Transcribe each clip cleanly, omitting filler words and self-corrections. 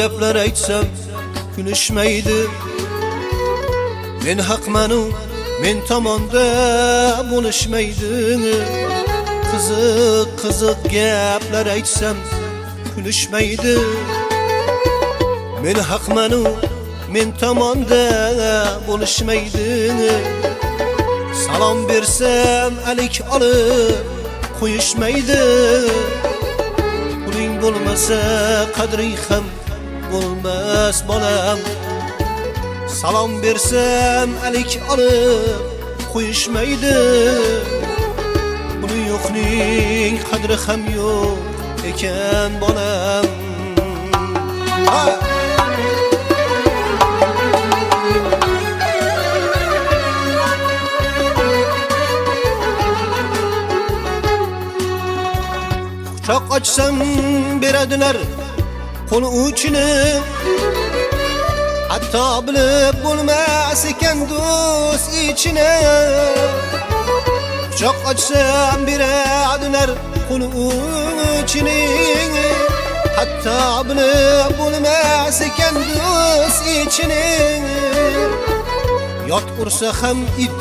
gaplar aytsam kulishmaydi. Men haqmanu, men tomonda bo'lishmaydi. Qiziq gaplar aytsam kulishmaydi. Men haqmanu, men tomonda bo'lishmaydi. Salom bersam alik olib qo'yishmaydi. Puling bo'lmasa qadring ham bo'lmas bolam. Salom bersam alik olib qo'yishmaydi. Puli yo'qning qadri ham yo'q ekan bolam. Quchoq ochsam beradilar qo'l uchini. Hatto bilib bo'lmas ekan do'st ichini. Quchoq ochsam beradilar qo'l uchini. Hatto bilib bo'lmas ekan do'st ichini. Yot ursa ham it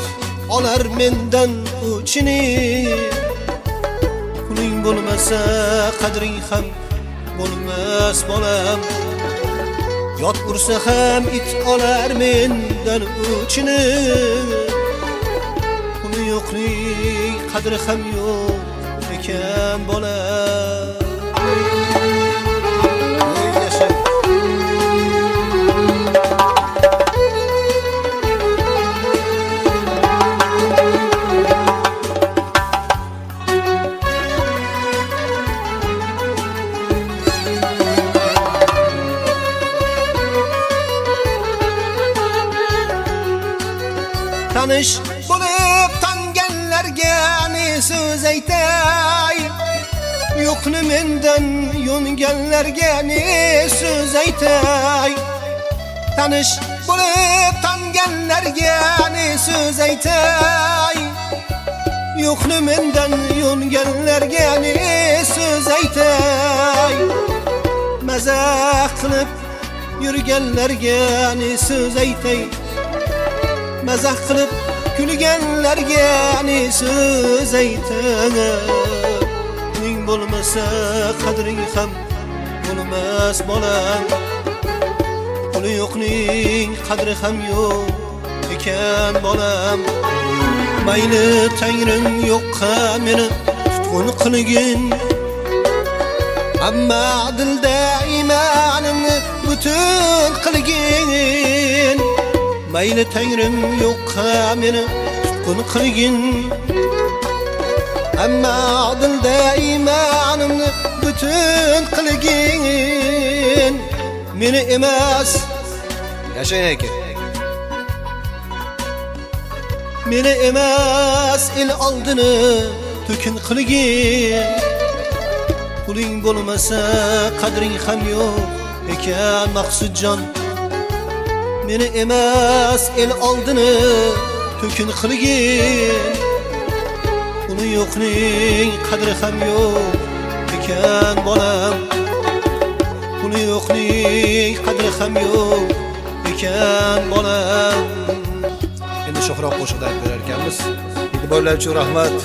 olar mendan uchini. Puling bo'lmasa qadring ham bo'lmas bolam. Yot ursa ham it olar mendan uchini. Puli yo'qning qadri ham yo'q ekan bolam. Tanish bo'lib tanganlarga ne so'z aytay. Yo'qni mendan yo'nganlarga ne so'z aytay. Tanish bo'lib tanganlarga ne so'z aytay. Yo'qni mendan yo'nganlarga ne so'z aytay. Mazax qilib yurganlarga ne so'z aytay. Mazax qilib kulganlarga ne so'z aytay. Puling bo'lmasa qadring ham bo'lmas bolam. Puli yo'qning qadri ham yo'q ekan bolam. Mayli tangrim yo'qqa meni tutqun qilgin. Ammo dilda iymonimni butun qilgin. Mayli tangrim yo'qqa meni tutqun qilgin. Ammo dilda iymonimni butun qilgin. Meni emas yashang aka. Meni emas el oldini to'kin qilgin. Puling bo'lmasa qadring ham yo'q ekan Maqsudjon. Meni emas el oldini to'kin qilgin. Puli yo'qning qadri ham yo'q ekan bolam. Puli yo'qning qadri ham yo'q ekan bolam. Endi sho'xroq qo'shiqlar aytib berar ekanmiz. E'tiborlar uchun rahmat.